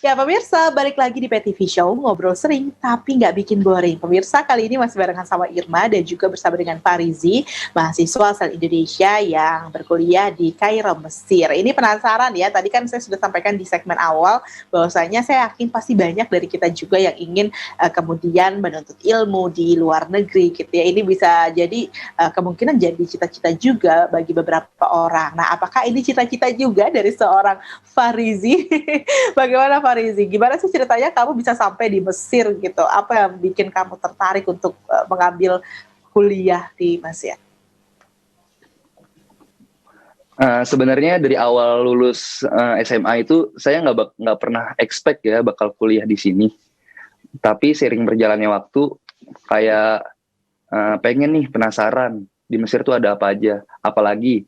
Ya pemirsa, balik lagi di PTV Show, ngobrol sering tapi nggak bikin boring. Pemirsa, kali ini masih barengan sama Irma dan juga bersama dengan Farizi, mahasiswa asal Indonesia yang berkuliah di Kairo, Mesir. Ini penasaran ya, tadi kan saya sudah sampaikan di segmen awal bahwasanya saya yakin pasti banyak dari kita juga yang ingin kemudian menuntut ilmu di luar negeri gitu ya. Ini bisa jadi kemungkinan jadi cita-cita juga bagi beberapa orang. Nah, apakah ini cita-cita juga dari seorang Farizi? Bagaimana Farizi? Gimana sih ceritanya kamu bisa sampai di Mesir gitu? Apa yang bikin kamu tertarik untuk mengambil kuliah di Mesir? Sebenarnya dari awal lulus SMA itu saya nggak pernah expect ya bakal kuliah di sini. Tapi seiring berjalannya waktu kayak pengen nih, penasaran di Mesir tuh ada apa aja. Apalagi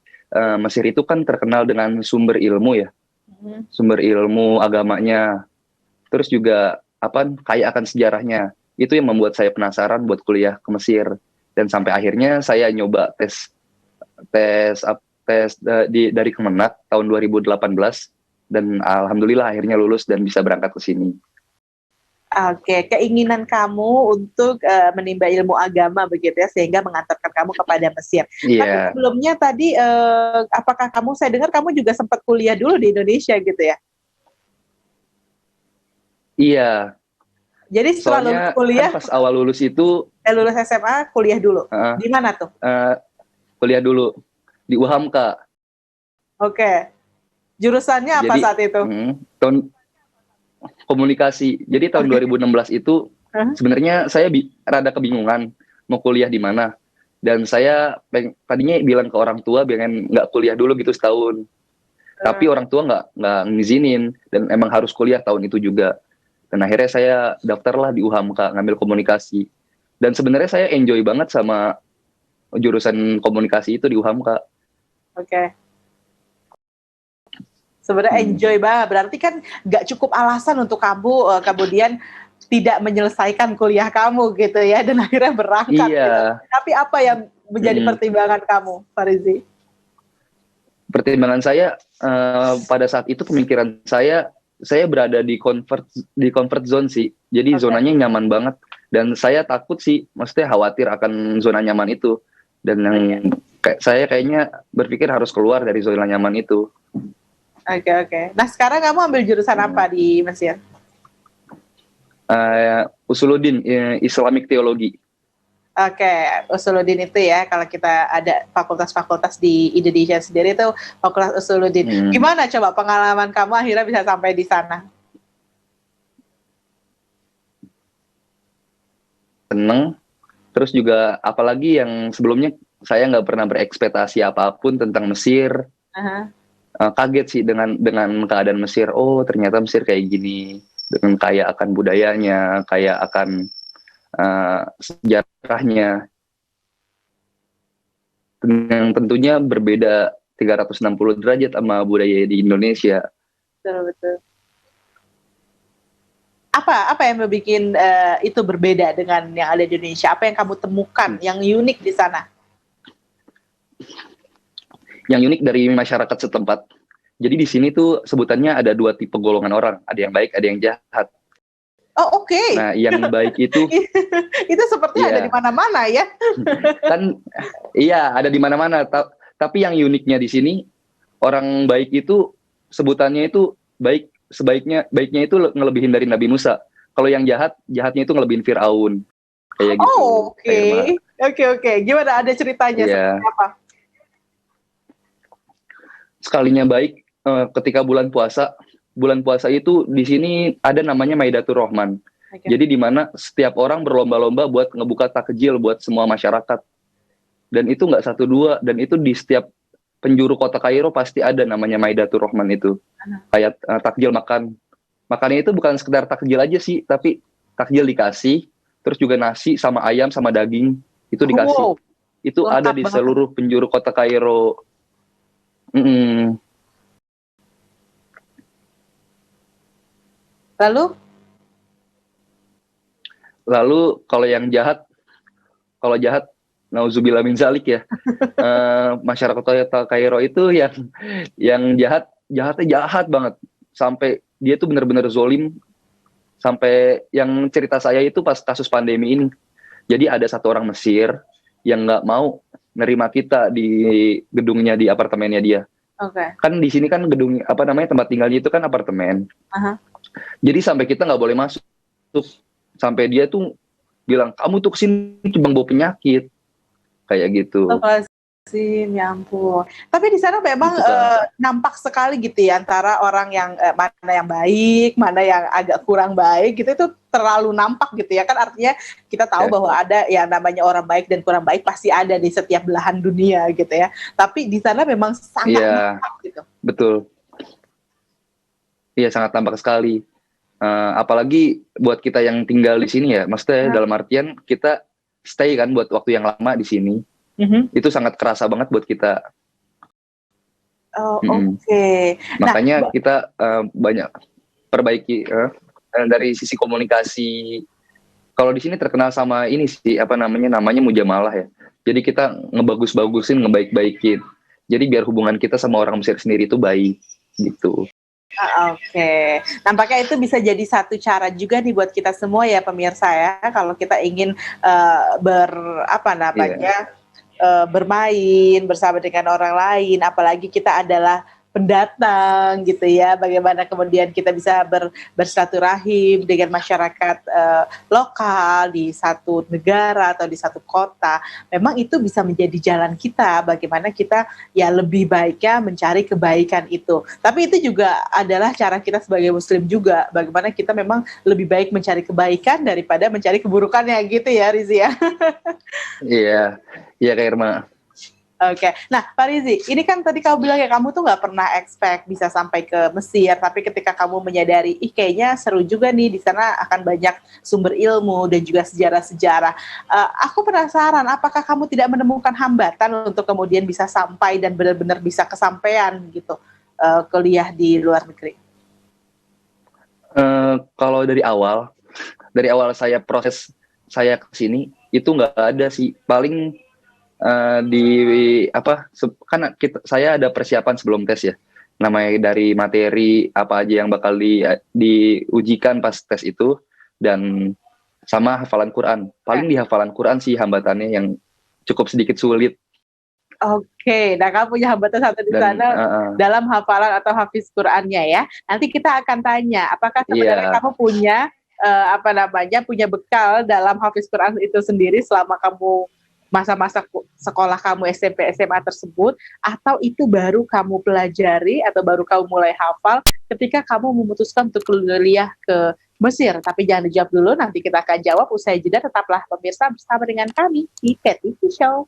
Mesir itu kan terkenal dengan sumber ilmu ya. Sumber ilmu agamanya, terus juga kaya akan sejarahnya. Itu yang membuat saya penasaran buat kuliah ke Mesir, dan sampai akhirnya saya nyoba tes dari Kemenak tahun 2018, dan alhamdulillah akhirnya lulus dan bisa berangkat ke sini. Oke, keinginan kamu untuk menimba ilmu agama begitu ya, sehingga mengantarkan kamu kepada Mesir. Iya. Tapi sebelumnya tadi, apakah saya dengar kamu juga sempat kuliah dulu di Indonesia gitu ya? Iya. Jadi setelah lulus kuliah, kan pas awal lulus itu, lulus SMA, kuliah dulu. Di mana tuh? Kuliah dulu di UHAMKA. Oke. Jurusannya apa saat itu? Komunikasi. Jadi tahun 2016 itu sebenarnya saya rada kebingungan mau kuliah di mana. Dan saya tadinya bilang ke orang tua pengen nggak kuliah dulu gitu setahun. Tapi orang tua nggak ngizinin, dan emang harus kuliah tahun itu juga. Dan akhirnya saya daftarlah di UHAMKA ngambil komunikasi. Dan sebenarnya saya enjoy banget sama jurusan komunikasi itu di UHAMKA. Oke. Sebenarnya enjoy banget, berarti kan nggak cukup alasan untuk kamu kemudian tidak menyelesaikan kuliah kamu gitu ya, dan akhirnya berangkat. Iya. Gitu. Tapi apa yang menjadi pertimbangan kamu, Farizi? Pertimbangan saya pada saat itu, pemikiran saya berada di comfort zone sih. Jadi zonanya nyaman banget, dan saya takut sih, maksudnya khawatir akan zona nyaman itu. Dan saya kayaknya berpikir harus keluar dari zona nyaman itu. Oke. Nah, sekarang kamu ambil jurusan apa di Mesir? Usuluddin, Islamic Theology. Oke, Usuluddin itu ya, kalau kita ada fakultas-fakultas di Indonesia sendiri itu Fakultas Usuluddin. Gimana coba pengalaman kamu akhirnya bisa sampai di sana? Seneng. Terus juga apalagi yang sebelumnya saya nggak pernah berekspektasi apapun tentang Mesir. Kaget sih dengan keadaan Mesir. Oh, ternyata Mesir kayak gini, dengan kaya akan budayanya, kaya akan sejarahnya, yang tentunya berbeda 360 derajat sama budaya di Indonesia. Betul. Apa yang membuat itu berbeda dengan yang ada di Indonesia? Apa yang kamu temukan yang unik di sana? Yang unik dari masyarakat setempat. Jadi di sini tuh sebutannya ada 2 tipe golongan orang, ada yang baik, ada yang jahat. Oh, oke. Nah, yang baik itu itu sepertinya ada di mana-mana ya. Kan iya, ada di mana-mana. Tapi yang uniknya di sini, orang baik itu sebutannya itu baik, baiknya itu ngelebihin dari Nabi Musa. Kalau yang jahatnya itu ngelebihin Firaun. Kayak gitu. Oke. Gimana, ada ceritanya seperti apa? Sekalinya baik, ketika bulan puasa itu di sini ada namanya Maidatur Rahman. Jadi di mana setiap orang berlomba-lomba buat ngebuka takjil buat semua masyarakat. Dan itu nggak 1-2, dan itu di setiap penjuru kota Kairo pasti ada namanya Maidatur Rahman itu. Kayak takjil makan. Makannya itu bukan sekedar takjil aja sih, tapi takjil dikasih, terus juga nasi sama ayam sama daging itu dikasih. Itu lengkap ada di seluruh penjuru kota Kairo. Lalu kalau jahat, nauzubillah min zalik ya. Masyarakat Kairo itu yang jahatnya jahat banget, sampai dia tuh benar-benar zolim. Sampai yang cerita saya itu pas kasus pandemi ini. Jadi ada satu orang Mesir yang nggak mau nerima kita di gedungnya, di apartemennya dia. Oke. Kan di sini kan gedung apa namanya tempat tinggalnya itu kan apartemen. Jadi sampai kita nggak boleh masuk. Sampai dia tuh bilang, kamu tuh kesini cuma bawa penyakit kayak gitu. Ya ampun. Tapi di sana memang nampak sekali gitu ya antara orang yang mana yang baik, mana yang agak kurang baik gitu, itu terlalu nampak gitu ya kan, artinya kita tahu bahwa ada yang namanya orang baik dan kurang baik pasti ada di setiap belahan dunia gitu ya. Tapi di sana memang sangat nampak gitu. Betul. Iya, sangat nampak sekali. Apalagi buat kita yang tinggal di sini ya, maksudnya dalam artian kita stay kan buat waktu yang lama di sini. Itu sangat kerasa banget buat kita. Oke. Makanya kita banyak perbaiki dari sisi komunikasi. Kalau di sini terkenal sama ini sih, namanya mujamalah ya. Jadi kita ngebagus-bagusin, ngebaik-baikin. Jadi biar hubungan kita sama orang Mesir sendiri itu baik gitu. Oke. Nampaknya itu bisa jadi satu cara juga nih buat kita semua ya pemirsa ya, kalau kita ingin bermain bersama dengan orang lain, apalagi kita adalah pendatang gitu ya, bagaimana kemudian kita bisa bersilaturahim dengan masyarakat lokal di satu negara atau di satu kota. Memang itu bisa menjadi jalan kita, bagaimana kita ya lebih baiknya mencari kebaikan itu. Tapi itu juga adalah cara kita sebagai muslim juga, bagaimana kita memang lebih baik mencari kebaikan daripada mencari keburukannya gitu ya, Rizi ya. Iya Kak Irma. Oke. Nah, Pak Rizi, ini kan tadi kamu bilang ya kamu tuh nggak pernah expect bisa sampai ke Mesir, tapi ketika kamu menyadari, kayaknya seru juga nih di sana akan banyak sumber ilmu dan juga sejarah-sejarah. Aku penasaran, apakah kamu tidak menemukan hambatan untuk kemudian bisa sampai dan benar-benar bisa kesampaian gitu kuliah di luar negeri? Kalau dari awal proses saya ke sini itu nggak ada sih, paling saya ada persiapan sebelum tes ya, namanya dari materi apa aja yang bakal diujikan pas tes itu, dan sama hafalan Quran. Paling di hafalan Quran sih hambatannya yang cukup sedikit sulit. Oke, nah kamu punya hambatan satu di sana dalam hafalan atau hafiz Qurannya ya. Nanti kita akan tanya, apakah sebenarnya kamu punya punya bekal dalam hafiz Quran itu sendiri selama kamu masa-masa sekolah kamu SMP, SMA tersebut, atau itu baru kamu pelajari atau baru kamu mulai hafal ketika kamu memutuskan untuk kuliah ke Mesir? Tapi jangan dijawab dulu, nanti kita akan jawab usai jeda. Tetaplah pemirsa bersama dengan kami di PTV Show.